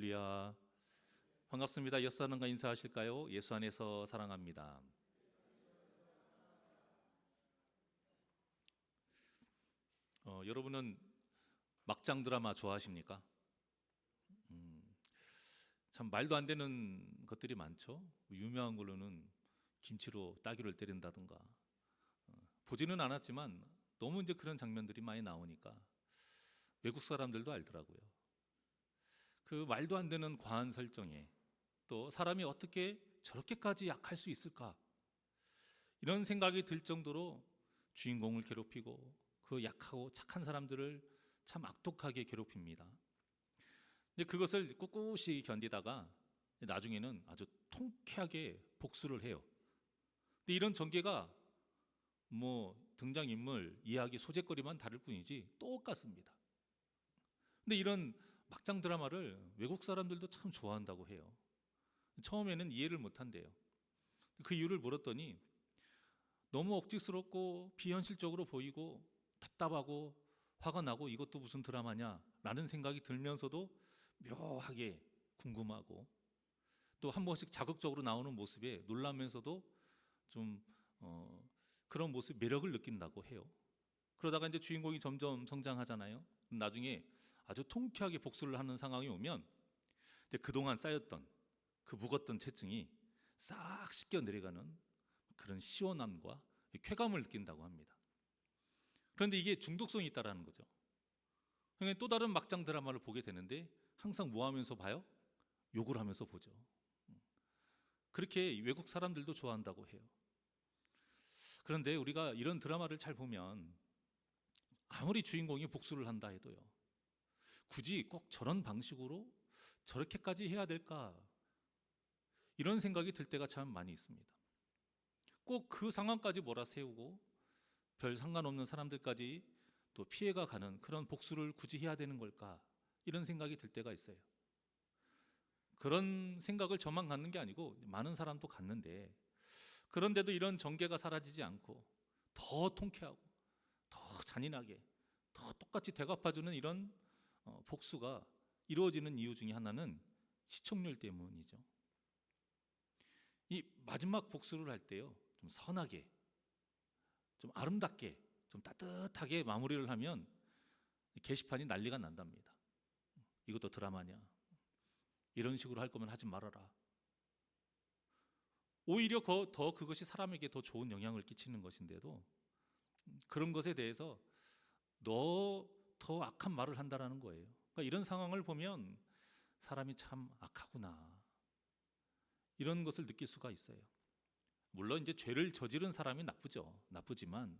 할렐루야. 반갑습니다. 옆 사람과 인사하실까요? 예수 안에서 사랑합니다. 여러분은 막장 드라마 좋아하십니까? 참 말도 안 되는 것들이 많죠. 유명한 걸로는 김치로 따귀를 때린다든가. 보지는 않았지만 너무 이제 그런 장면들이 많이 나오니까 외국 사람들도 알더라고요. 그 말도 안 되는 과한 설정에 또 사람이 어떻게 저렇게까지 약할 수 있을까? 이런 생각이 들 정도로 주인공을 괴롭히고 그 약하고 착한 사람들을 참 악독하게 괴롭힙니다. 근데 그것을 꿋꿋이 견디다가 나중에는 아주 통쾌하게 복수를 해요. 근데 이런 전개가 등장인물, 이야기, 소재거리만 다를 뿐이지 똑같습니다. 근데 이런 막장 드라마를 외국 사람들도 참 좋아한다고 해요. 처음에는 이해를 못한대요. 그 이유를 물었더니 너무 억지스럽고 비현실적으로 보이고 답답하고 화가 나고 이것도 무슨 드라마냐 라는 생각이 들면서도 묘하게 궁금하고 또 한 번씩 자극적으로 나오는 모습에 놀라면서도 좀 그런 모습 매력을 느낀다고 해요. 그러다가 이제 주인공이 점점 성장하잖아요. 나중에 아주 통쾌하게 복수를 하는 상황이 오면 이제 그동안 쌓였던 그 묵었던 체증이 싹 씻겨 내려가는 그런 시원함과 쾌감을 느낀다고 합니다. 그런데 이게 중독성이 있다라는 거죠. 그러니까 또 다른 막장 드라마를 보게 되는데 항상 뭐 하면서 봐요? 욕을 하면서 보죠. 그렇게 외국 사람들도 좋아한다고 해요. 그런데 우리가 이런 드라마를 잘 보면 아무리 주인공이 복수를 한다 해도요, 굳이 꼭 저런 방식으로 저렇게까지 해야 될까? 이런 생각이 들 때가 참 많이 있습니다. 꼭 그 상황까지 몰아세우고 별 상관없는 사람들까지 또 피해가 가는 그런 복수를 굳이 해야 되는 걸까? 이런 생각이 들 때가 있어요. 그런 생각을 저만 갖는 게 아니고 많은 사람도 갖는데, 그런데도 이런 전개가 사라지지 않고 더 통쾌하고 더 잔인하게 더 똑같이 되갚아주는 이런 복수가 이루어지는 이유 중에 하나는 시청률 때문이죠. 이 마지막 복수를 할 때요, 좀 선하게, 좀 아름답게, 좀 따뜻하게 마무리를 하면 게시판이 난리가 난답니다. 이것도 드라마냐? 이런 식으로 할 거면 하지 말아라. 오히려 더 그것이 사람에게 더 좋은 영향을 끼치는 것인데도 그런 것에 대해서 너 더 악한 말을 한다라는 거예요. 그러니까 이런 상황을 보면 사람이 참 악하구나, 이런 것을 느낄 수가 있어요. 물론 이제 죄를 저지른 사람이 나쁘지만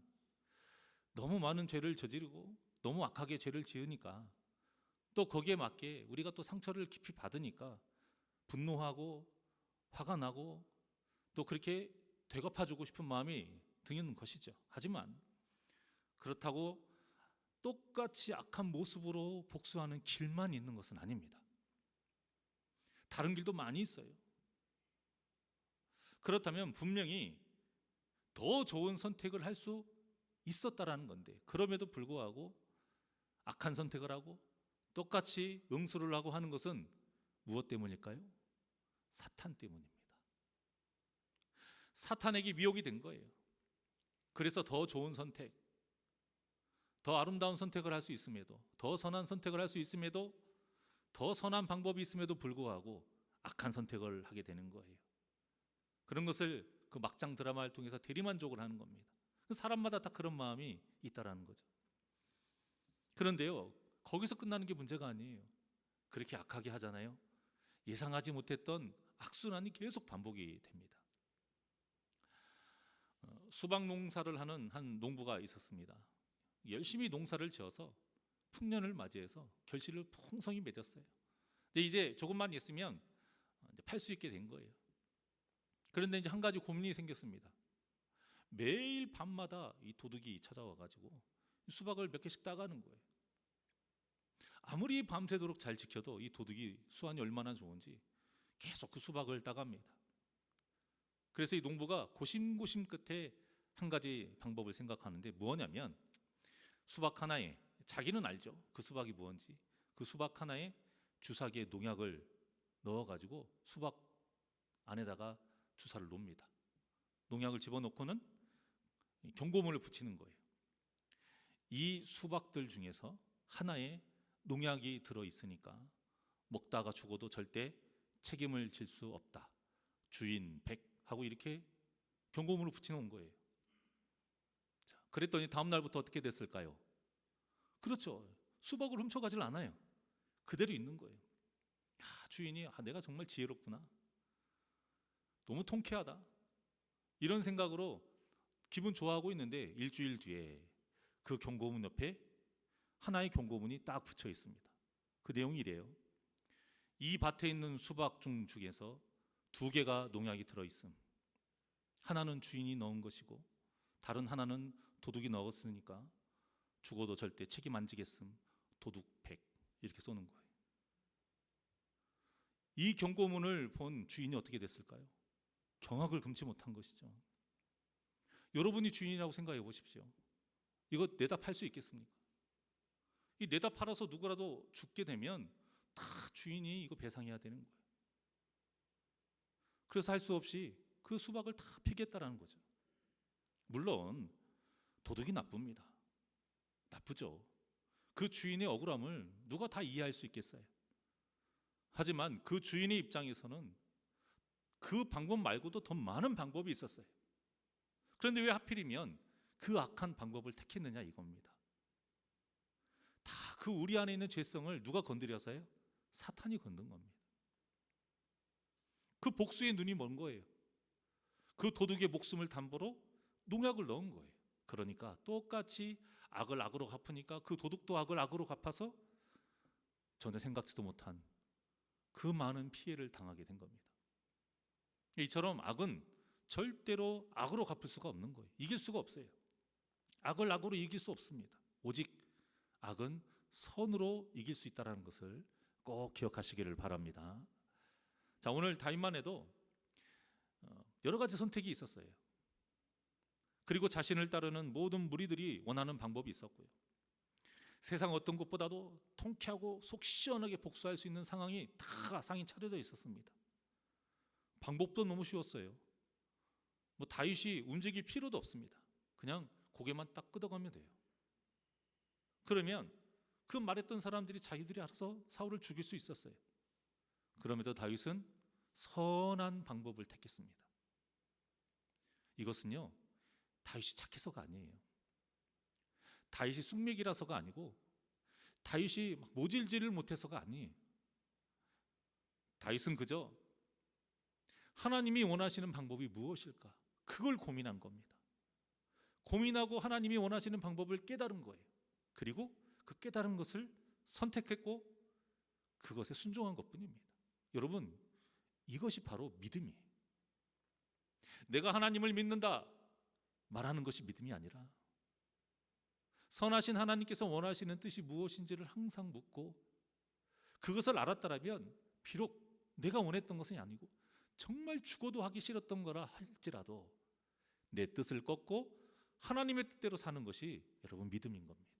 너무 많은 죄를 저지르고 너무 악하게 죄를 지으니까 또 거기에 맞게 우리가 또 상처를 깊이 받으니까 분노하고 화가 나고 또 그렇게 되갚아주고 싶은 마음이 드는 것이죠. 하지만 그렇다고 똑같이 악한 모습으로 복수하는 길만 있는 것은 아닙니다. 다른 길도 많이 있어요. 그렇다면 분명히 더 좋은 선택을 할 수 있었다라는 건데, 그럼에도 불구하고 악한 선택을 하고 똑같이 응수를 하고 하는 것은 무엇 때문일까요? 사탄 때문입니다. 사탄에게 미혹이 된 거예요. 그래서 더 좋은 선택, 더 아름다운 선택을 할 수 있음에도, 더 선한 선택을 할 수 있음에도, 더 선한 방법이 있음에도 불구하고 악한 선택을 하게 되는 거예요. 그런 것을 그 막장 드라마를 통해서 대리만족을 하는 겁니다. 사람마다 다 그런 마음이 있다라는 거죠. 그런데요, 거기서 끝나는 게 문제가 아니에요. 그렇게 악하게 하잖아요. 예상하지 못했던 악순환이 계속 반복이 됩니다. 수박 농사를 하는 한 농부가 있었습니다. 열심히 농사를 지어서 풍년을 맞이해서 결실을 풍성히 맺었어요. 근데 이제 조금만 있으면 팔 수 있게 된 거예요. 그런데 이제 한 가지 고민이 생겼습니다. 매일 밤마다 이 도둑이 찾아와 가지고 수박을 몇 개씩 따가는 거예요. 아무리 밤새도록 잘 지켜도 이 도둑이 수완이 얼마나 좋은지 계속 그 수박을 따갑니다. 그래서 이 농부가 고심고심 끝에 한 가지 방법을 생각하는데, 뭐냐면 수박 하나에, 자기는 알죠, 그 수박이 뭔지, 그 수박 하나에 주사기에 농약을 넣어가지고 수박 안에다가 주사를 놓습니다. 농약을 집어넣고는 경고문을 붙이는 거예요. 이 수박들 중에서 하나에 농약이 들어있으니까 먹다가 죽어도 절대 책임을 질 수 없다. 주인 100 하고 이렇게 경고문을 붙여놓은 거예요. 자, 그랬더니 다음 날부터 어떻게 됐을까요? 그렇죠. 수박을 훔쳐가질 않아요. 그대로 있는 거예요. 주인이 내가 정말 지혜롭구나. 너무 통쾌하다. 이런 생각으로 기분 좋아하고 있는데 일주일 뒤에 그 경고문 옆에 하나의 경고문이 딱 붙여 있습니다. 그 내용이 이래요. 이 밭에 있는 수박 중에서 2개가 농약이 들어있음. 하나는 주인이 넣은 것이고 다른 하나는 도둑이 넣었으니까 죽어도 절대 책임 안 지겠음. 도둑 100 이렇게 쏘는 거예요. 이 경고문을 본 주인이 어떻게 됐을까요? 경악을 금치 못한 것이죠. 여러분이 주인이라고 생각해 보십시오. 이거 내다 팔 수 있겠습니까? 이 내다 팔아서 누구라도 죽게 되면 다 주인이 이거 배상해야 되는 거예요. 그래서 할 수 없이 그 수박을 다 피겠다라는 거죠. 물론 도둑이 나쁩니다. 나쁘죠. 그 주인의 억울함을 누가 다 이해할 수 있겠어요? 하지만 그 주인의 입장에서는 그 방법 말고도 더 많은 방법이 있었어요. 그런데 왜 하필이면 그 악한 방법을 택했느냐 이겁니다. 다 그 우리 안에 있는 죄성을 누가 건드려서요? 사탄이 건든 겁니다. 그 복수의 눈이 먼 거예요. 그 도둑의 목숨을 담보로 농약을 넣은 거예요. 그러니까 똑같이 악을 악으로 갚으니까 그 도둑도 악을 악으로 갚아서 전혀 생각지도 못한 그 많은 피해를 당하게 된 겁니다. 이처럼 악은 절대로 악으로 갚을 수가 없는 거예요. 이길 수가 없어요. 악을 악으로 이길 수 없습니다. 오직 악은 선으로 이길 수 있다는 것을 꼭 기억하시기를 바랍니다. 자, 오늘 다윗만 해도 여러 가지 선택이 있었어요. 그리고 자신을 따르는 모든 무리들이 원하는 방법이 있었고요. 세상 어떤 것보다도 통쾌하고 속 시원하게 복수할 수 있는 상황이 다 상이 차려져 있었습니다. 방법도 너무 쉬웠어요. 다윗이 움직일 필요도 없습니다. 그냥 고개만 딱 끄덕하면 돼요. 그러면 그 말했던 사람들이 자기들이 알아서 사울을 죽일 수 있었어요. 그럼에도 다윗은 선한 방법을 택했습니다. 이것은요, 다윗이 착해서가 아니에요. 다윗이 쑥맥이라서가 아니고 다윗이 모질지를 못해서가 아니에요. 다윗은 그저 하나님이 원하시는 방법이 무엇일까? 그걸 고민한 겁니다. 고민하고 하나님이 원하시는 방법을 깨달은 거예요. 그리고 그 깨달은 것을 선택했고 그것에 순종한 것뿐입니다. 여러분, 이것이 바로 믿음이에요. 내가 하나님을 믿는다 말하는 것이 믿음이 아니라 선하신 하나님께서 원하시는 뜻이 무엇인지를 항상 묻고 그것을 알았다라면 비록 내가 원했던 것은 아니고 정말 죽어도 하기 싫었던 거라 할지라도 내 뜻을 꺾고 하나님의 뜻대로 사는 것이 여러분 믿음인 겁니다.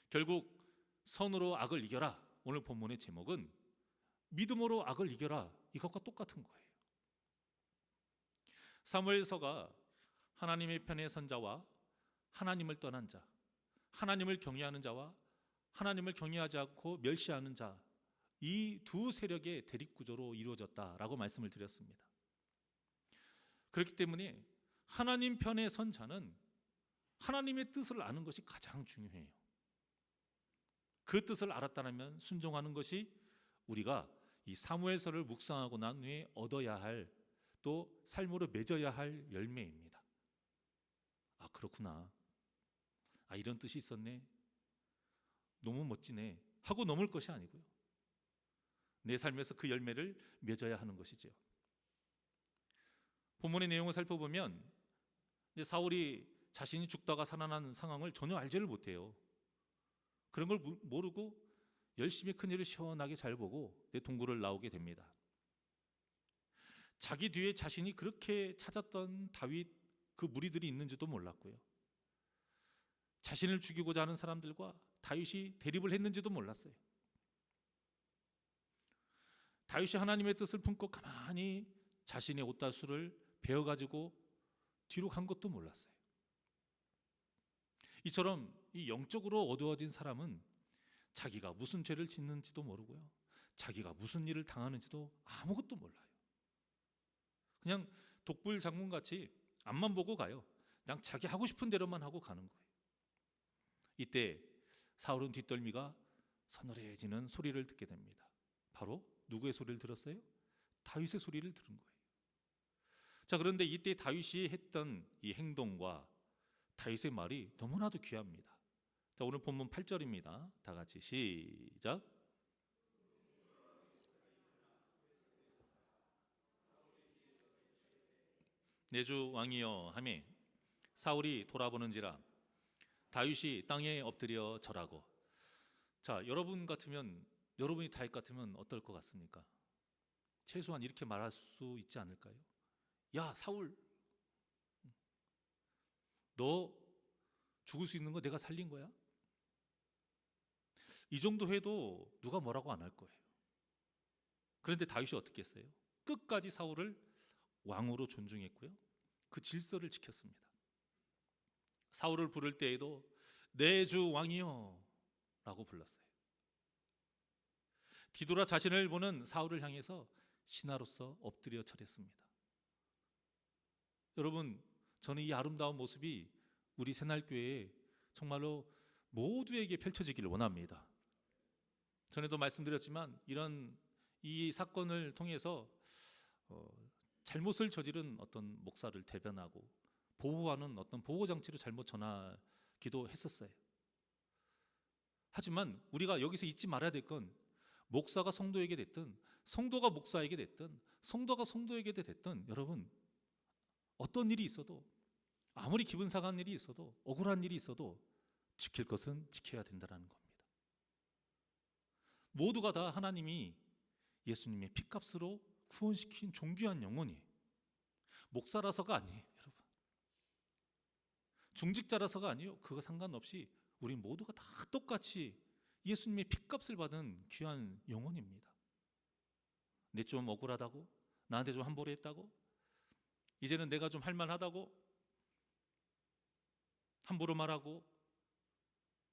결국 선으로 악을 이겨라. 오늘 본문의 제목은 믿음으로 악을 이겨라. 이것과 똑같은 거예요. 사무엘서가 하나님의 편에 선 자와 하나님을 떠난 자, 하나님을 경외하는 자와 하나님을 경외하지 않고 멸시하는 자, 이 두 세력의 대립구조로 이루어졌다라고 말씀을 드렸습니다. 그렇기 때문에 하나님 편에 선 자는 하나님의 뜻을 아는 것이 가장 중요해요. 그 뜻을 알았다면 순종하는 것이 우리가 이 사무엘서를 묵상하고 난 후에 얻어야 할, 또 삶으로 맺어야 할 열매입니다. 아, 그렇구나. 아, 이런 뜻이 있었네. 너무 멋지네. 하고 넘을 것이 아니고요. 내 삶에서 그 열매를 맺어야 하는 것이죠. 본문의 내용을 살펴보면 사울이 자신이 죽다가 살아난 상황을 전혀 알지를 못해요. 그런 걸 모르고 열심히 큰일을 시원하게 잘 보고 내 동굴을 나오게 됩니다. 자기 뒤에 자신이 그렇게 찾았던 다윗 그 무리들이 있는지도 몰랐고요. 자신을 죽이고자 하는 사람들과 다윗이 대립을 했는지도 몰랐어요. 다윗이 하나님의 뜻을 품고 가만히 자신의 옷다수를 베어가지고 뒤로 간 것도 몰랐어요. 이처럼 이 영적으로 어두워진 사람은 자기가 무슨 죄를 짓는지도 모르고요, 자기가 무슨 일을 당하는지도 아무것도 몰라요. 그냥 독불 장군같이 앞만 보고 가요. 그냥 자기 하고 싶은 대로만 하고 가는 거예요. 이때 사울은 뒷덜미가 서늘해지는 소리를 듣게 됩니다. 바로 누구의 소리를 들었어요? 다윗의 소리를 들은 거예요. 자, 그런데 이때 다윗이 했던 이 행동과 다윗의 말이 너무나도 귀합니다. 자, 오늘 본문 8절입니다. 다 같이 시작. 내 주 왕이여 하매 사울이 돌아보는지라 다윗이 땅에 엎드려 절하고. 자, 여러분 같으면, 여러분이 다윗 같으면 어떨 것 같습니까? 최소한 이렇게 말할 수 있지 않을까요? 야, 사울, 너 죽을 수 있는 거 내가 살린 거야? 이 정도 해도 누가 뭐라고 안 할 거예요. 그런데 다윗이 어떻게 했어요? 끝까지 사울을 왕으로 존중했고요, 그 질서를 지켰습니다. 사울을 부를 때에도 내 주 왕이여 라고 불렀어요. 뒤돌아 자신을 보는 사울을 향해서 신하로서 엎드려 절했습니다. 여러분, 저는 이 아름다운 모습이 우리 새날교회에 정말로 모두에게 펼쳐지기를 원합니다. 전에도 말씀드렸지만 이런 이 사건을 통해서 잘못을 저지른 어떤 목사를 대변하고 보호하는 어떤 보호장치로 잘못 전하기도 했었어요. 하지만 우리가 여기서 잊지 말아야 될 건, 목사가 성도에게 됐든 성도가 목사에게 됐든 성도가 성도에게 됐든, 여러분, 어떤 일이 있어도, 아무리 기분 상한 일이 있어도, 억울한 일이 있어도 지킬 것은 지켜야 된다는 겁니다. 모두가 다 하나님이 예수님의 피값으로 구원시킨 존귀한 영혼이에요. 목사라서가 아니에요, 여러분. 중직자라서가 아니에요. 그거 상관없이 우리 모두가 다 똑같이 예수님의 피값을 받은 귀한 영혼입니다. 내 좀 억울하다고? 나한테 좀 함부로 했다고? 이제는 내가 좀 할만하다고? 함부로 말하고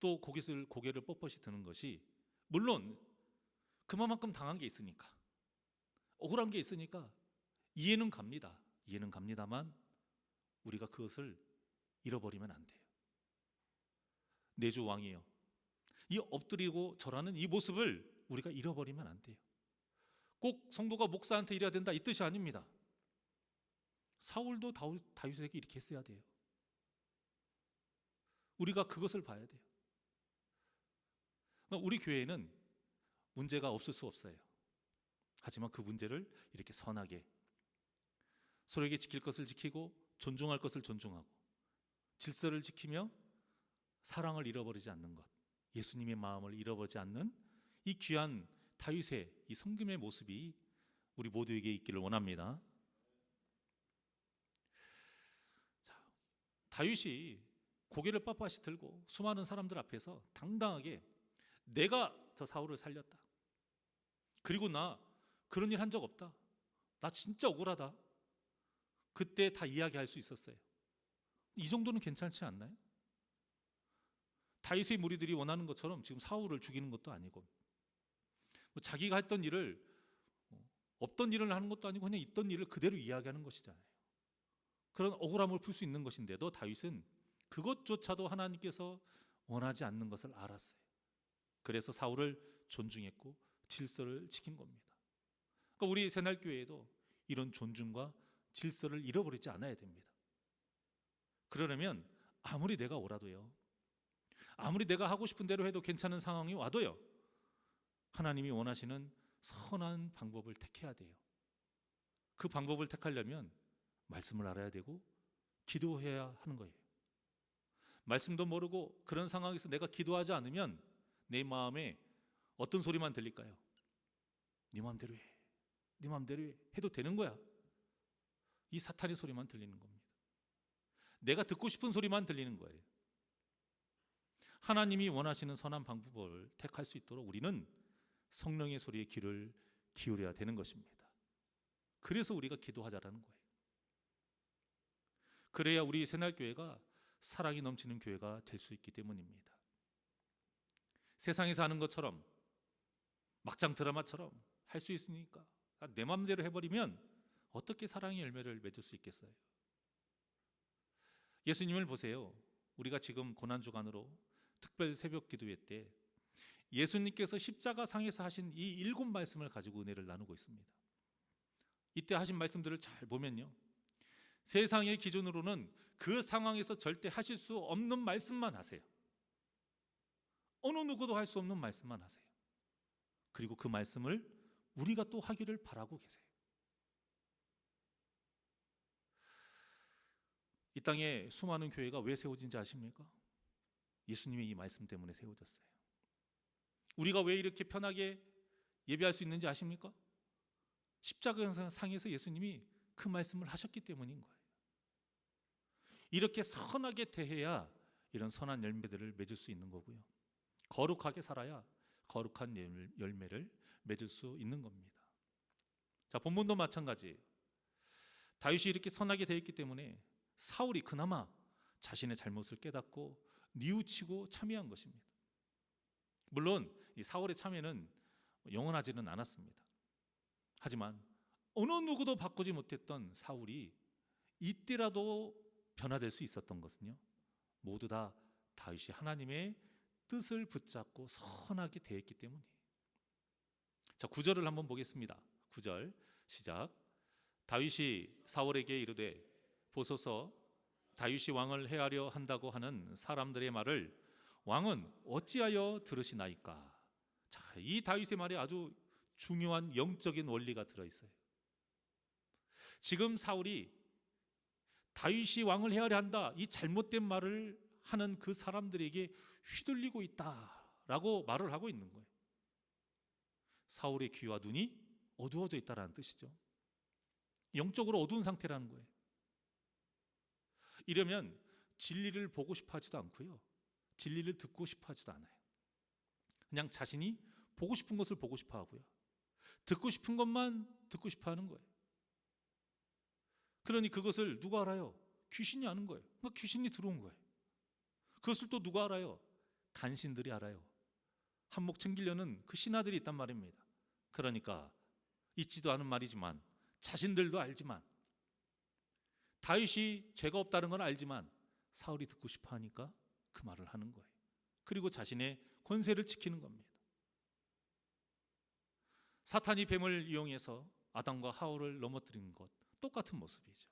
또 고개를 뻣뻣이 드는 것이, 물론 그만큼 당한 게 있으니까, 억울한 게 있으니까 이해는 갑니다. 이해는 갑니다만 우리가 그것을 잃어버리면 안 돼요. 내 주 왕이요, 이 엎드리고 절하는 이 모습을 우리가 잃어버리면 안 돼요. 꼭 성도가 목사한테 이래야 된다, 이 뜻이 아닙니다. 사울도 다윗에게 이렇게 했어야 돼요. 우리가 그것을 봐야 돼요. 그러니까 우리 교회는 문제가 없을 수 없어요. 하지만 그 문제를 이렇게 선하게, 서로에게 지킬 것을 지키고 존중할 것을 존중하고 질서를 지키며 사랑을 잃어버리지 않는 것, 예수님의 마음을 잃어버리지 않는 이 귀한 다윗의 이 성김의 모습이 우리 모두에게 있기를 원합니다. 자, 다윗이 고개를 빳빳이 들고 수많은 사람들 앞에서 당당하게 내가 저 사울을 살렸다, 그리고 나 그런 일 한 적 없다, 나 진짜 억울하다, 그때 다 이야기할 수 있었어요. 이 정도는 괜찮지 않나요? 다윗의 무리들이 원하는 것처럼 지금 사울을 죽이는 것도 아니고, 자기가 했던 일을, 없던 일을 하는 것도 아니고 그냥 있던 일을 그대로 이야기하는 것이잖아요. 그런 억울함을 풀 수 있는 것인데도 다윗은 그것조차도 하나님께서 원하지 않는 것을 알았어요. 그래서 사울을 존중했고 질서를 지킨 겁니다. 그러니까 우리 새날교회에도 이런 존중과 질서를 잃어버리지 않아야 됩니다. 그러려면 아무리 내가 오라도요, 아무리 내가 하고 싶은 대로 해도 괜찮은 상황이 와도요, 하나님이 원하시는 선한 방법을 택해야 돼요. 그 방법을 택하려면 말씀을 알아야 되고 기도해야 하는 거예요. 말씀도 모르고 그런 상황에서 내가 기도하지 않으면 내 마음에 어떤 소리만 들릴까요? 네 마음대로 해, 네 마음대로 해, 해도 되는 거야. 이 사탄의 소리만 들리는 겁니다. 내가 듣고 싶은 소리만 들리는 거예요. 하나님이 원하시는 선한 방법을 택할 수 있도록 우리는 성령의 소리에 귀를 기울여야 되는 것입니다. 그래서 우리가 기도하자라는 거예요. 그래야 우리 새날교회가 사랑이 넘치는 교회가 될 수 있기 때문입니다. 세상에서 하는 것처럼 막장 드라마처럼 할 수 있으니까 내 마음대로 해버리면 어떻게 사랑의 열매를 맺을 수 있겠어요? 예수님을 보세요. 우리가 지금 고난주간으로 특별 새벽 기도회 때 예수님께서 십자가상에서 하신 이 7말씀을 가지고 은혜를 나누고 있습니다. 이때 하신 말씀들을 잘 보면요, 세상의 기준으로는 그 상황에서 절대 하실 수 없는 말씀만 하세요. 어느 누구도 할 수 없는 말씀만 하세요. 그리고 그 말씀을 우리가 또 하기를 바라고 계세요. 이 땅에 수많은 교회가 왜 세워진지 아십니까? 예수님의 이 말씀 때문에 세워졌어요. 우리가 왜 이렇게 편하게 예배할 수 있는지 아십니까? 십자가상에서 예수님이 그 말씀을 하셨기 때문인 거예요. 이렇게 선하게 대해야 이런 선한 열매들을 맺을 수 있는 거고요, 거룩하게 살아야 거룩한 열매를 맺을 수 있는 겁니다. 자, 본문도 마찬가지예요. 다윗이 이렇게 선하게 되어 있기 때문에 사울이 그나마 자신의 잘못을 깨닫고 뉘우치고 참여한 것입니다. 물론 이 사울의 참여는 영원하지는 않았습니다. 하지만 어느 누구도 바꾸지 못했던 사울이 이때라도 변화될 수 있었던 것은요, 모두 다 다윗이 하나님의 뜻을 붙잡고 선하게 대했기 때문이에요. 자, 9절을 한번 보겠습니다. 9절 시작. 다윗이 사울에게 이르되 보소서, 다윗이 왕을 해하려 한다고 하는 사람들의 말을 왕은 어찌하여 들으시나이까? 자, 이 다윗의 말에 아주 중요한 영적인 원리가 들어있어요. 지금 사울이 다윗이 왕을 해하려 한다, 이 잘못된 말을 하는 그 사람들에게 휘둘리고 있다라고 말을 하고 있는 거예요. 사울의 귀와 눈이 어두워져 있다라는 뜻이죠. 영적으로 어두운 상태라는 거예요. 이러면 진리를 보고 싶어 하지도 않고요, 진리를 듣고 싶어 하지도 않아요. 그냥 자신이 보고 싶은 것을 보고 싶어 하고요, 듣고 싶은 것만 듣고 싶어 하는 거예요. 그러니 그것을 누가 알아요? 귀신이 아는 거예요. 그러니까 귀신이 들어온 거예요. 그것을 또 누가 알아요? 간신들이 알아요. 한몫 챙기려는 그 신하들이 있단 말입니다. 그러니까 있지도 않은 말이지만 자신들도 알지만, 다윗이 죄가 없다는 건 알지만 사울이 듣고 싶어 하니까 그 말을 하는 거예요. 그리고 자신의 권세를 지키는 겁니다. 사탄이 뱀을 이용해서 아담과 하울을 넘어뜨린 것 똑같은 모습이죠.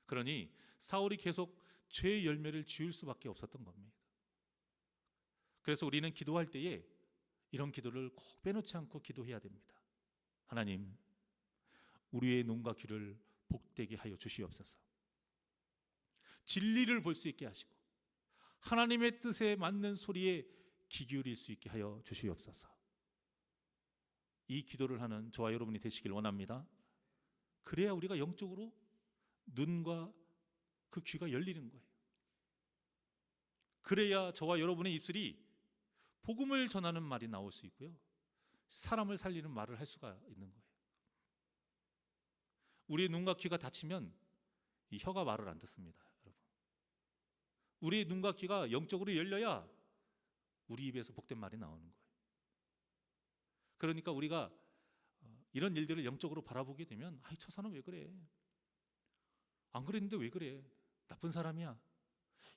그러니 사울이 계속 죄의 열매를 지을 수밖에 없었던 겁니다. 그래서 우리는 기도할 때에 이런 기도를 꼭 빼놓지 않고 기도해야 됩니다. 하나님, 우리의 눈과 귀를 복되게 하여 주시옵소서. 진리를 볼 수 있게 하시고 하나님의 뜻에 맞는 소리에 귀 기울일 수 있게 하여 주시옵소서. 이 기도를 하는 저와 여러분이 되시길 원합니다. 그래야 우리가 영적으로 눈과 그 귀가 열리는 거예요. 그래야 저와 여러분의 입술이 복음을 전하는 말이 나올 수 있고요, 사람을 살리는 말을 할 수가 있는 거예요. 우리의 눈과 귀가 닫히면 이 혀가 말을 안 듣습니다, 여러분. 우리의 눈과 귀가 영적으로 열려야 우리 입에서 복된 말이 나오는 거예요. 그러니까 우리가 이런 일들을 영적으로 바라보게 되면, 아이, 저 사람 왜 그래? 안 그랬는데 왜 그래? 나쁜 사람이야.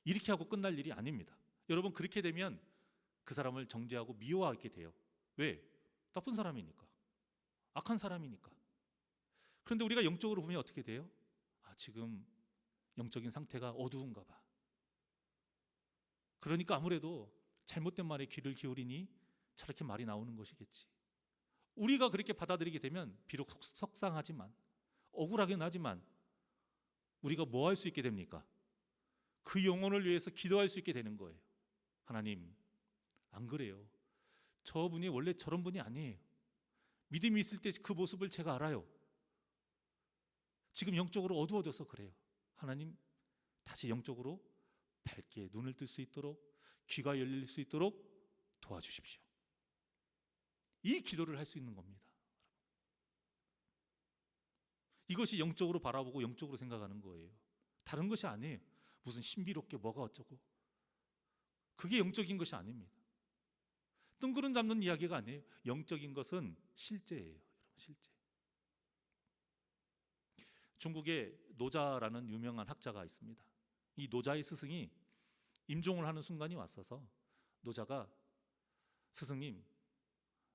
이렇게 하고 끝날 일이 아닙니다. 여러분, 그렇게 되면 그 사람을 정죄하고 미워하게 돼요. 왜? 나쁜 사람이니까, 악한 사람이니까. 그런데 우리가 영적으로 보면 어떻게 돼요? 아, 지금 영적인 상태가 어두운가 봐. 그러니까 아무래도 잘못된 말에 귀를 기울이니 저렇게 말이 나오는 것이겠지. 우리가 그렇게 받아들이게 되면 비록 속상하지만, 억울하긴 하지만 우리가 뭐 할 수 있게 됩니까? 그 영혼을 위해서 기도할 수 있게 되는 거예요. 하나님, 안 그래요. 저분이 원래 저런 분이 아니에요. 믿음이 있을 때 그 모습을 제가 알아요. 지금 영적으로 어두워져서 그래요. 하나님, 다시 영적으로 밝게 눈을 뜰 수 있도록, 귀가 열릴 수 있도록 도와주십시오. 이 기도를 할 수 있는 겁니다. 이것이 영적으로 바라보고 영적으로 생각하는 거예요. 다른 것이 아니에요. 무슨 신비롭게 뭐가 어쩌고, 그게 영적인 것이 아닙니다. 뜬구름 잡는 이야기가 아니에요. 영적인 것은 실제예요. 여러분, 실제. 중국에 노자라는 유명한 학자가 있습니다. 이 노자의 스승이 임종을 하는 순간이 왔어서 노자가 스승님,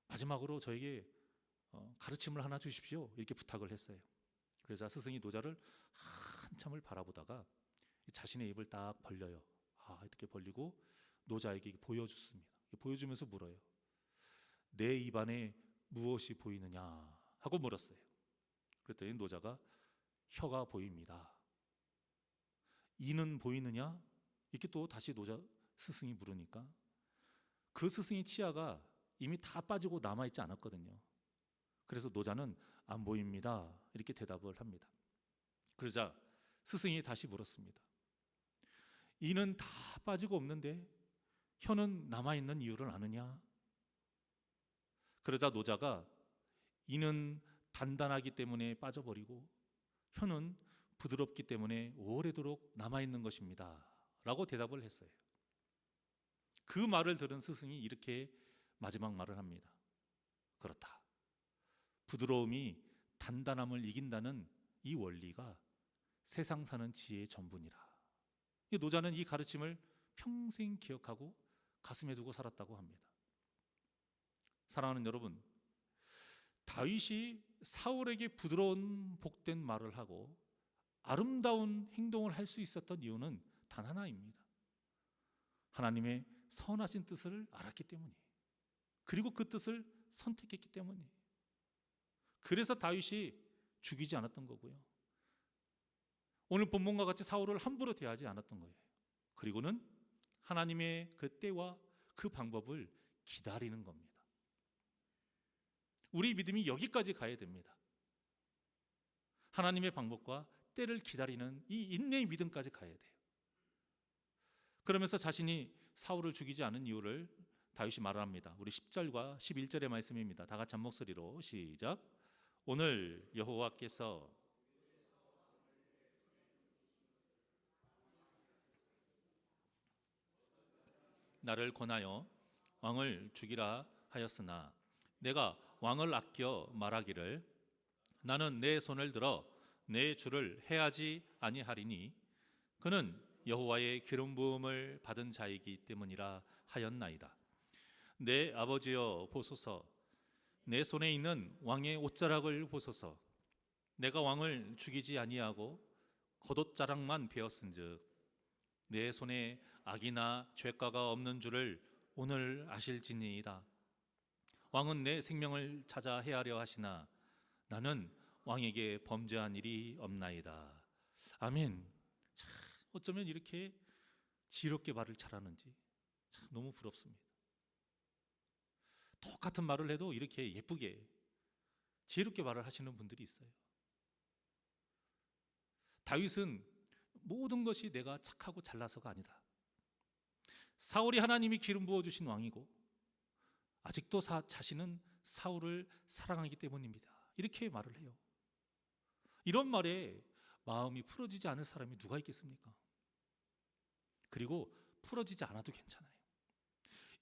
마지막으로 저에게 가르침을 하나 주십시오, 이렇게 부탁을 했어요. 그러자 스승이 노자를 한참을 바라보다가 자신의 입을 딱 벌려요. 이렇게 벌리고 노자에게 보여줬습니다. 보여주면서 물어요. 내 입안에 무엇이 보이느냐 하고 물었어요. 그랬더니 노자가 혀가 보입니다. 이는 보이느냐? 이렇게 또 다시 노자 스승이 물으니까 그 스승의 치아가 이미 다 빠지고 남아있지 않았거든요. 그래서 노자는 안 보입니다, 이렇게 대답을 합니다. 그러자 스승이 다시 물었습니다. 이는 다 빠지고 없는데 혀는 남아있는 이유를 아느냐? 그러자 노자가 이는 단단하기 때문에 빠져버리고 혀는 부드럽기 때문에 오래도록 남아있는 것입니다 라고 대답을 했어요. 그 말을 들은 스승이 이렇게 마지막 말을 합니다. 그렇다. 부드러움이 단단함을 이긴다는 이 원리가 세상 사는 지혜의 전부니라. 노자는 이 가르침을 평생 기억하고 가슴에 두고 살았다고 합니다. 사랑하는 여러분, 다윗이 사울에게 부드러운 복된 말을 하고 아름다운 행동을 할 수 있었던 이유는 단 하나입니다. 하나님의 선하신 뜻을 알았기 때문이에요. 그리고 그 뜻을 선택했기 때문이에요. 그래서 다윗이 죽이지 않았던 거고요. 오늘 본문과 같이 사울을 함부로 대하지 않았던 거예요. 그리고는 하나님의 그 때와 그 방법을 기다리는 겁니다. 우리 믿음이 여기까지 가야 됩니다. 하나님의 방법과 때를 기다리는 이 인내의 믿음까지 가야 돼요. 그러면서 자신이 사울을 죽이지 않은 이유를 다윗이 말합니다. 우리 10절과 11절의 말씀입니다. 다 같이 한 목소리로 시작. 오늘 여호와께서 나를 권하여 왕을 죽이라 하였으나 내가 왕을 아껴 말하기를 나는 내 손을 들어 내 주를 해하지 아니하리니 그는 여호와의 기름 부음을 받은 자이기 때문이라 하였나이다. 내 아버지여 보소서, 내 손에 있는 왕의 옷자락을 보소서. 내가 왕을 죽이지 아니하고 겉옷자락만 베었은즉 내 손에 악이나 죄가가 없는 줄을 오늘 아실지니이다. 왕은 내 생명을 찾아 해하려 하시나 나는 왕에게 범죄한 일이 없나이다. 아멘. 참, 어쩌면 이렇게 지혜롭게 말을 잘하는지 참 너무 부럽습니다. 똑같은 말을 해도 이렇게 예쁘게 지혜롭게 말을 하시는 분들이 있어요. 다윗은 모든 것이 내가 착하고 잘나서가 아니다. 사울이 하나님이 기름 부어주신 왕이고 아직도 자신은 사울을 사랑하기 때문입니다. 이렇게 말을 해요. 이런 말에 마음이 풀어지지 않을 사람이 누가 있겠습니까? 그리고 풀어지지 않아도 괜찮아요.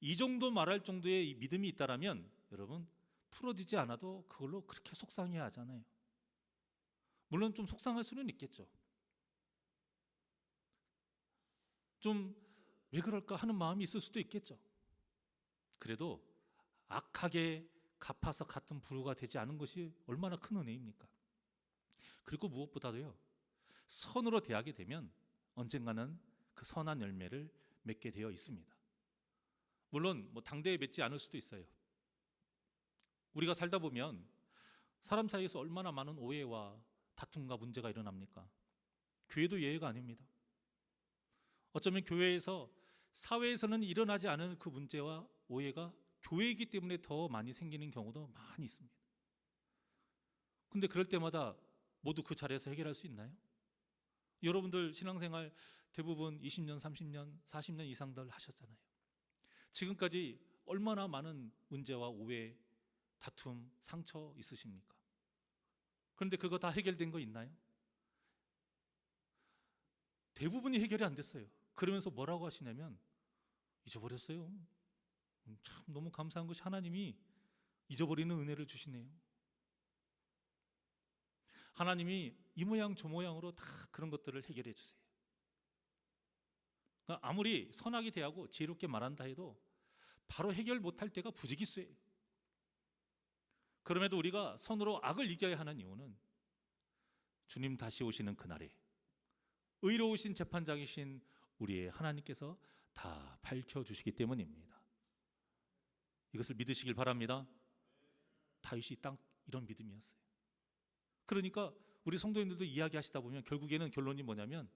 이 정도 말할 정도의 믿음이 있다라면 여러분, 풀어지지 않아도 그걸로 그렇게 속상해 하잖아요. 물론 좀 속상할 수는 있겠죠. 좀 왜 그럴까 하는 마음이 있을 수도 있겠죠. 그래도 악하게 갚아서 같은 부류가 되지 않은 것이 얼마나 큰 은혜입니까? 그리고 무엇보다도요, 선으로 대하게 되면 언젠가는 그 선한 열매를 맺게 되어 있습니다. 물론 당대에 맺지 않을 수도 있어요. 우리가 살다 보면 사람 사이에서 얼마나 많은 오해와 다툼과 문제가 일어납니까? 교회도 예외가 아닙니다. 어쩌면 교회에서, 사회에서는 일어나지 않은 그 문제와 오해가 교회이기 때문에 더 많이 생기는 경우도 많이 있습니다. 근데 그럴 때마다 모두 그 자리에서 해결할 수 있나요? 여러분들 신앙생활 대부분 20년, 30년, 40년 이상들 하셨잖아요. 지금까지 얼마나 많은 문제와 오해, 다툼, 상처 있으십니까? 그런데 그거 다 해결된 거 있나요? 대부분이 해결이 안 됐어요. 그러면서 뭐라고 하시냐면 잊어버렸어요. 참 너무 감사한 것이 하나님이 잊어버리는 은혜를 주시네요. 하나님이 이 모양 저 모양으로 다 그런 것들을 해결해 주세요. 그러니까 아무리 선하게 대하고 지혜롭게 말한다 해도 바로 해결 못할 때가 부지기수예요. 그럼에도 우리가 선으로 악을 이겨야 하는 이유는 주님 다시 오시는 그날에 의로우신 재판장이신 우리의 하나님께서 다 밝혀주시기 때문입니다. 이것을 믿으시길 바랍니다. 다윗이 딱 이런 믿음이었어요. 그러니까 우리 성도님들도 이야기하시다 보면 결국에는 결론이 뭐냐면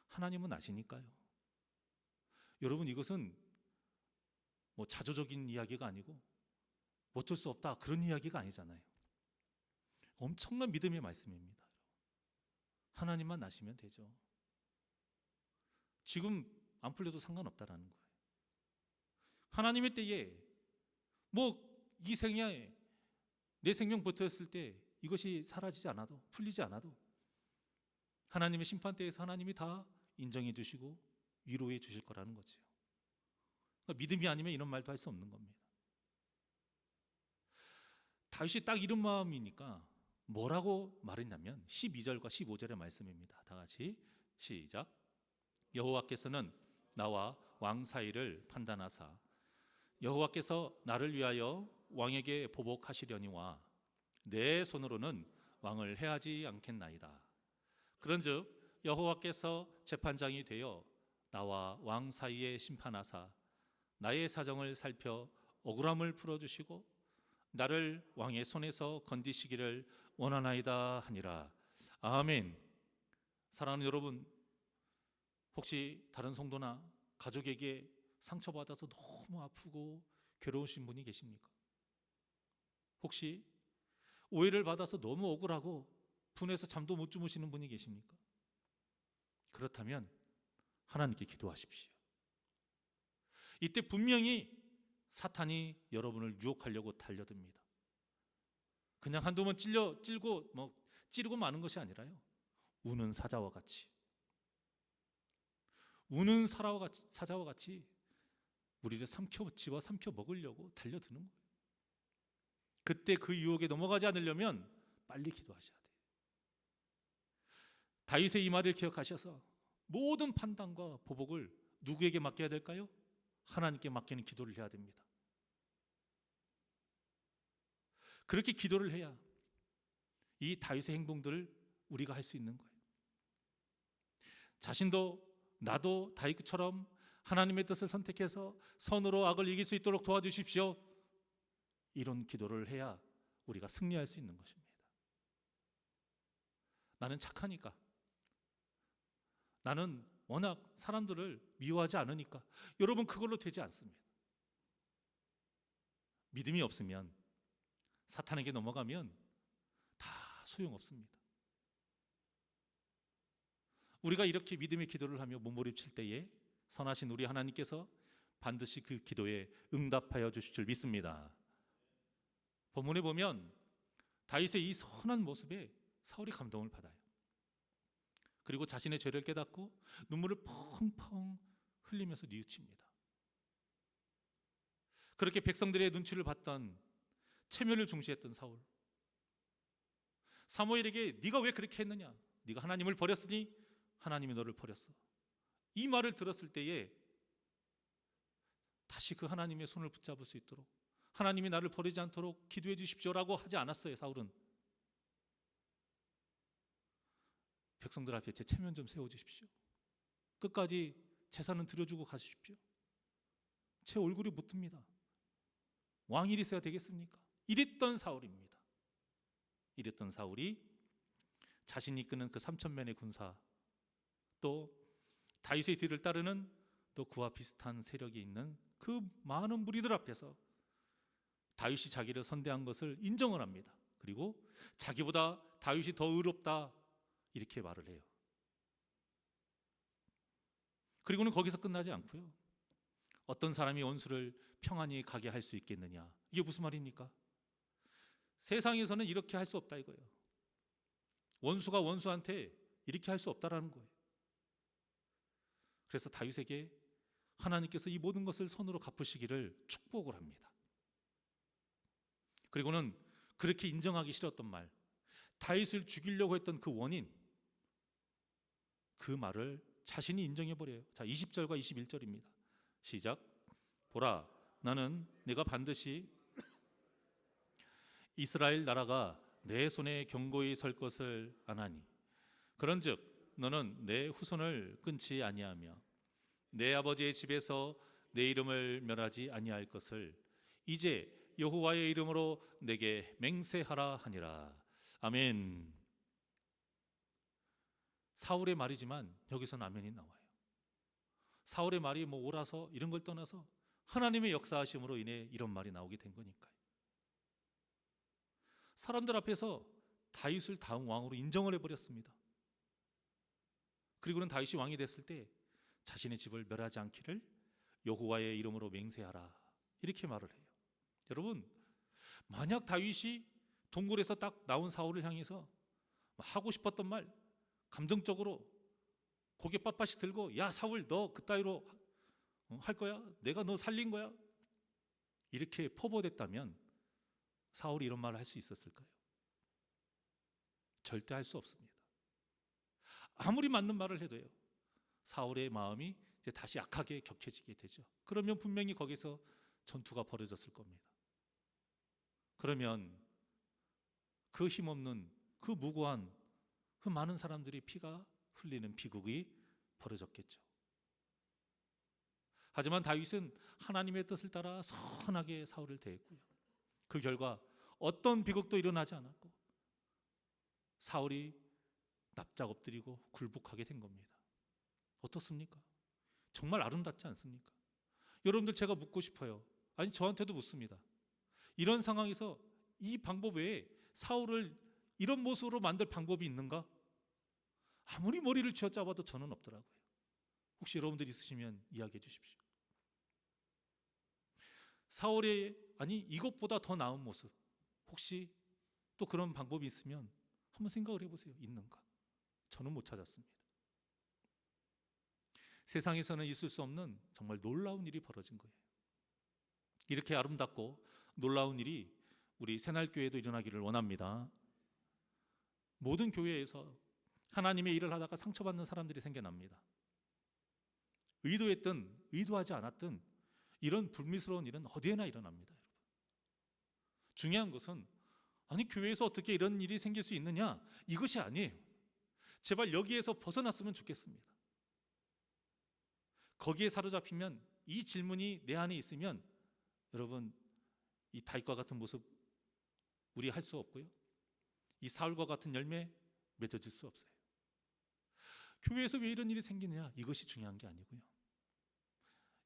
하나님은 아시니까요. 여러분, 이것은 뭐 자조적인 이야기가 아니고 어쩔 수 없다 그런 이야기가 아니잖아요. 엄청난 믿음의 말씀입니다. 하나님만 아시면 되죠. 지금 안 풀려도 상관없다라는 거예요. 하나님의 때에 뭐 이 생에 내 생명 버텼을 때 이것이 사라지지 않아도 풀리지 않아도 하나님의 심판 때에서 하나님이 다 인정해 주시고 위로해 주실 거라는 거죠. 그러니까 믿음이 아니면 이런 말도 할 수 없는 겁니다. 다윗이 딱 이런 마음이니까 뭐라고 말했냐면 12절과 15절의 말씀입니다. 다 같이 시작. 여호와께서는 나와 왕 사이를 판단하사 여호와께서 나를 위하여 왕에게 보복하시려니와 내 손으로는 왕을 해하지 않겠나이다. 그런즉 여호와께서 재판장이 되어 나와 왕 사이에 심판하사 나의 사정을 살펴 억울함을 풀어주시고 나를 왕의 손에서 건지시기를 원하나이다 하니라. 아멘. 사랑하는 여러분, 혹시 다른 성도나 가족에게 상처받아서 너무 아프고 괴로우신 분이 계십니까? 혹시 오해를 받아서 너무 억울하고 분해서 잠도 못 주무시는 분이 계십니까? 그렇다면 하나님께 기도하십시오. 이때 분명히 사탄이 여러분을 유혹하려고 달려듭니다. 그냥 한두 번 찌르고 찌르고 마는 것이 아니라요. 우는 사자와 같이 우리를 집어 삼켜 먹으려고 달려드는 거예요. 그때 그 유혹에 넘어가지 않으려면 빨리 기도하셔야 돼요. 다윗의 이 말을 기억하셔서 모든 판단과 보복을 누구에게 맡겨야 될까요? 하나님께 맡기는 기도를 해야 됩니다. 그렇게 기도를 해야 이 다윗의 행동들을 우리가 할 수 있는 거예요. 자신도 나도 다윗처럼 하나님의 뜻을 선택해서 선으로 악을 이길 수 있도록 도와주십시오. 이런 기도를 해야 우리가 승리할 수 있는 것입니다. 나는 착하니까, 나는 워낙 사람들을 미워하지 않으니까, 여러분 그걸로 되지 않습니다. 믿음이 없으면, 사탄에게 넘어가면 다 소용없습니다. 우리가 이렇게 믿음의 기도를 하며 몸부림칠 때에 선하신 우리 하나님께서 반드시 그 기도에 응답하여 주실 줄 믿습니다. 본문에 보면 다윗의 이 선한 모습에 사울이 감동을 받아요. 그리고 자신의 죄를 깨닫고 눈물을 펑펑 흘리면서 뉘우칩니다. 그렇게 백성들의 눈치를 봤던, 체면을 중시했던 사울, 사무엘에게 네가 왜 그렇게 했느냐, 네가 하나님을 버렸으니 하나님이 너를 버렸어, 이 말을 들었을 때에 다시 그 하나님의 손을 붙잡을 수 있도록, 하나님이 나를 버리지 않도록 기도해 주십시오라고 하지 않았어요. 사울은 백성들 앞에 제 체면 좀 세워주십시오, 끝까지 제사는 드려주고 가십시오, 제 얼굴이 못 듭니다, 왕일이 있어야 되겠습니까? 이랬던 사울입니다. 이랬던 사울이 자신이 이끄는 그 3,000명의 군사, 또 다윗의 뒤를 따르는 또 그와 비슷한 세력이 있는 그 많은 무리들 앞에서 다윗이 자기를 선대한 것을 인정을 합니다. 그리고 자기보다 다윗이 더 의롭다 이렇게 말을 해요. 그리고는 거기서 끝나지 않고요, 어떤 사람이 원수를 평안히 가게 할 수 있겠느냐, 이게 무슨 말입니까? 세상에서는 이렇게 할 수 없다 이거예요. 원수가 원수한테 이렇게 할 수 없다라는 거예요. 그래서 다윗에게 하나님께서 이 모든 것을 선으로 갚으시기를 축복을 합니다. 그리고는 그렇게 인정하기 싫었던 말, 다윗을 죽이려고 했던 그 원인, 그 말을 자신이 인정해 버려요. 자, 20절과 21절입니다. 시작. 보라, 나는 내가 반드시 이스라엘 나라가 내 손에 견고히 설 것을 아나니, 그런즉 너는 내 후손을 끊지 아니하며 내 아버지의 집에서 내 이름을 멸하지 아니할 것을 이제 여호와의 이름으로 내게 맹세하라 하니라. 아멘. 사울의 말이지만 여기서는 아멘이 나와요. 사울의 말이 뭐 옳아서 이런 걸 떠나서 하나님의 역사하심으로 인해 이런 말이 나오게 된 거니까요. 사람들 앞에서 다윗을 다음 왕으로 인정을 해버렸습니다. 그리고는 다윗이 왕이 됐을 때 자신의 집을 멸하지 않기를 여호와의 이름으로 맹세하라, 이렇게 말을 해요. 여러분, 만약 다윗이 동굴에서 딱 나온 사울을 향해서 하고 싶었던 말, 감정적으로 고개 빳빳이 들고, 야 사울, 너 그따위로 할 거야? 내가 너 살린 거야? 이렇게 포부됐다면 사울이 이런 말을 할 수 있었을까요? 절대 할 수 없습니다. 아무리 맞는 말을 해도요, 사울의 마음이 이제 다시 약하게 격해지게 되죠. 그러면 분명히 거기서 전투가 벌어졌을 겁니다. 그러면 그 힘없는, 그 무고한, 그 많은 사람들이 피가 흘리는 비극이 벌어졌겠죠. 하지만 다윗은 하나님의 뜻을 따라 선하게 사울을 대했고요. 그 결과 어떤 비극도 일어나지 않았고 사울이 납작 엎드리고 굴복하게 된 겁니다. 어떻습니까? 정말 아름답지 않습니까? 여러분들, 제가 묻고 싶어요. 아니, 저한테도 묻습니다. 이런 상황에서 이 방법 외에 사울을 이런 모습으로 만들 방법이 있는가? 아무리 머리를 쥐어짜봐도 저는 없더라고요. 혹시 여러분들 있으시면 이야기해 주십시오. 사울의, 아니 이것보다 더 나은 모습, 혹시 또 그런 방법이 있으면 한번 생각을 해보세요. 있는가? 저는 못 찾았습니다. 세상에서는 있을 수 없는 정말 놀라운 일이 벌어진 거예요. 이렇게 아름답고 놀라운 일이 우리 새날교회에도 일어나기를 원합니다. 모든 교회에서 하나님의 일을 하다가 상처받는 사람들이 생겨납니다. 의도했든 의도하지 않았든 이런 불미스러운 일은 어디에나 일어납니다. 여러분, 중요한 것은, 아니 교회에서 어떻게 이런 일이 생길 수 있느냐, 이것이 아니에요. 제발 여기에서 벗어났으면 좋겠습니다. 거기에 사로잡히면, 이 질문이 내 안에 있으면 여러분, 이 다윗과 같은 모습 우리 할 수 없고요, 이 사울과 같은 열매 맺어줄 수 없어요. 교회에서 왜 이런 일이 생기느냐, 이것이 중요한 게 아니고요,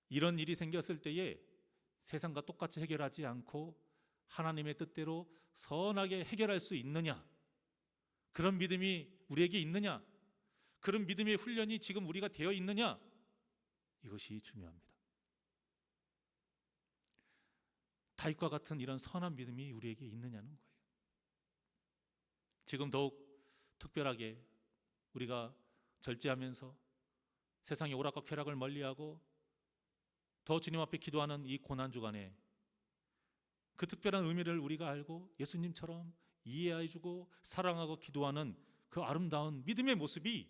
이런 일이 생겼을 때에 세상과 똑같이 해결하지 않고 하나님의 뜻대로 선하게 해결할 수 있느냐, 그런 믿음이 우리에게 있느냐, 그런 믿음의 훈련이 지금 우리가 되어 있느냐, 이것이 중요합니다. 다윗과 같은 이런 선한 믿음이 우리에게 있느냐는 거예요. 지금 더욱 특별하게 우리가 절제하면서 세상의 오락과 쾌락을 멀리하고 더 주님 앞에 기도하는 이 고난 주간에 그 특별한 의미를 우리가 알고 예수님처럼 이해해주고 사랑하고 기도하는 그 아름다운 믿음의 모습이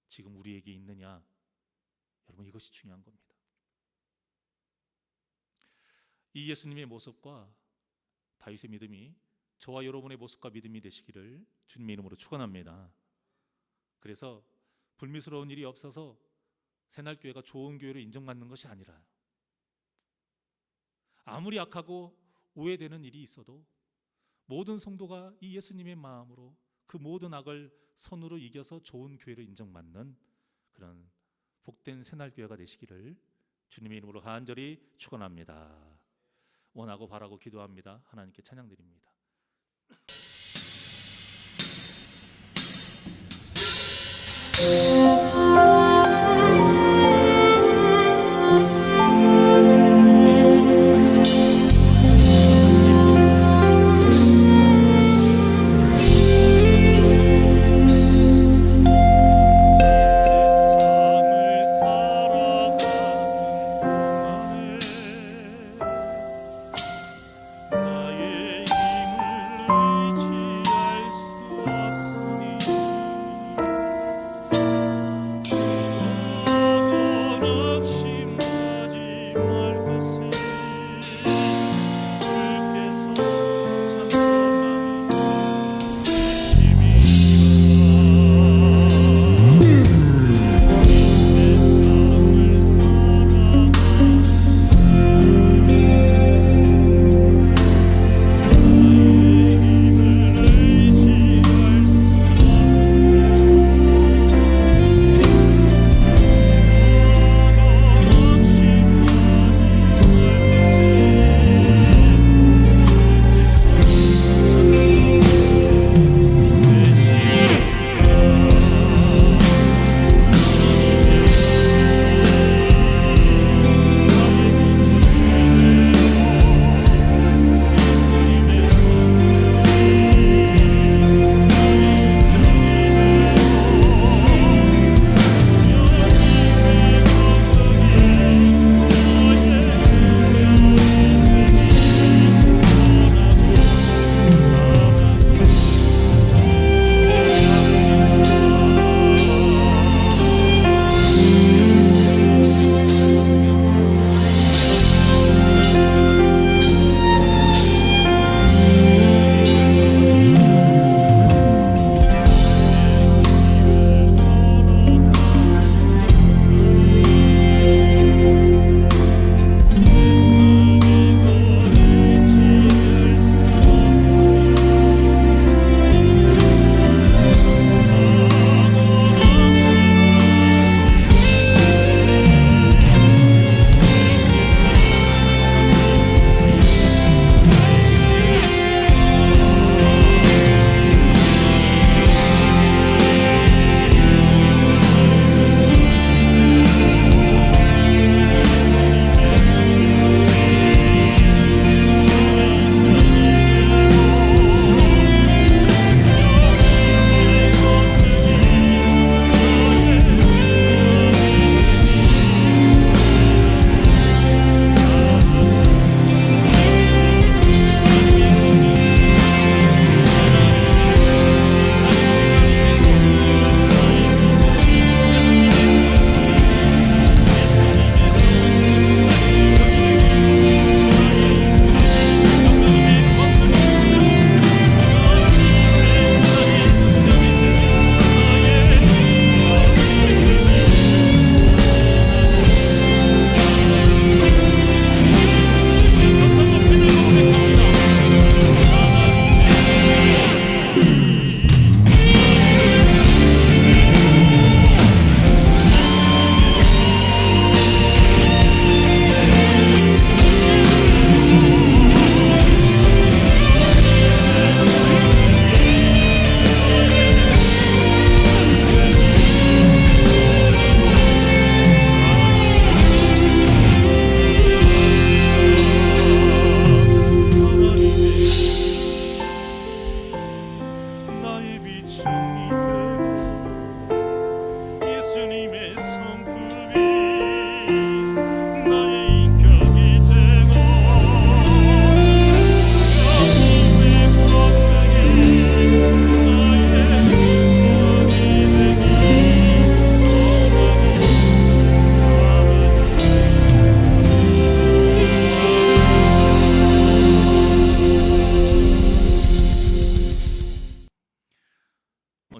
지금 우리에게 있느냐, 여러분, 이것이 중요한 겁니다. 이 예수님의 모습과 다윗의 믿음이 저와 여러분의 모습과 믿음이 되시기를 주님의 이름으로 축원합니다. 그래서 불미스러운 일이 없어서 새날교회가 좋은 교회로 인정받는 것이 아니라, 아무리 악하고 오해되는 일이 있어도 모든 성도가 이 예수님의 마음으로 그 모든 악을 선으로 이겨서 좋은 교회로 인정받는 그런 복된 새날교회가 되시기를 주님의 이름으로 간절히 축원합니다. 원하고 바라고 기도합니다. 하나님께 찬양드립니다.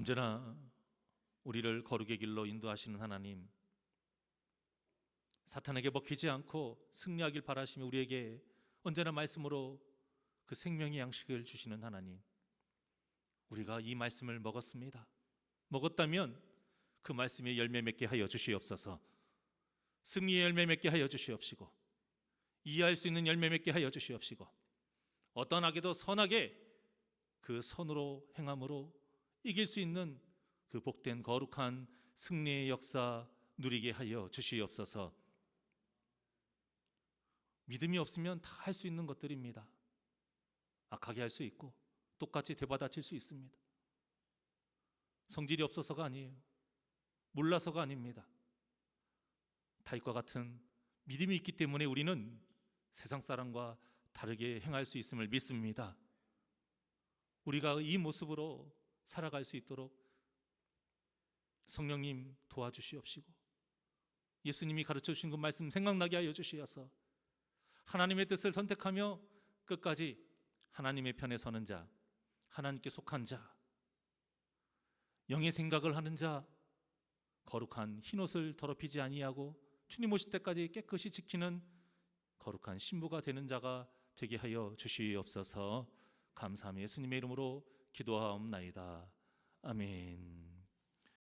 언제나 우리를 거룩의 길로 인도하시는 하나님, 사탄에게 먹히지 않고 승리하길 바라시며 우리에게 언제나 말씀으로 그 생명의 양식을 주시는 하나님, 우리가 이 말씀을 먹었습니다. 먹었다면 그 말씀의 열매 맺게 하여 주시옵소서. 승리의 열매 맺게 하여 주시옵시고, 이해할 수 있는 열매 맺게 하여 주시옵시고, 어떤 악에도 선하게 그 선으로 행함으로 이길 수 있는 그 복된 거룩한 승리의 역사 누리게 하여 주시옵소서. 믿음이 없으면 다 할 수 있는 것들입니다. 악하게 할 수 있고 똑같이 되받아칠 수 있습니다. 성질이 없어서가 아니에요. 몰라서가 아닙니다. 다윗과 같은 믿음이 있기 때문에 우리는 세상 사람과 다르게 행할 수 있음을 믿습니다. 우리가 이 모습으로 살아갈 수 있도록 성령님 도와주시옵시고, 예수님이 가르쳐 주신 그 말씀 생각나게 하여 주시어서 하나님의 뜻을 선택하며 끝까지 하나님의 편에 서는 자, 하나님께 속한 자, 영의 생각을 하는 자, 거룩한 흰옷을 더럽히지 아니하고 주님 오실 때까지 깨끗이 지키는 거룩한 신부가 되는 자가 되게 하여 주시옵소서. 감사하며 예수님의 이름으로 기도하옵나이다. 아멘.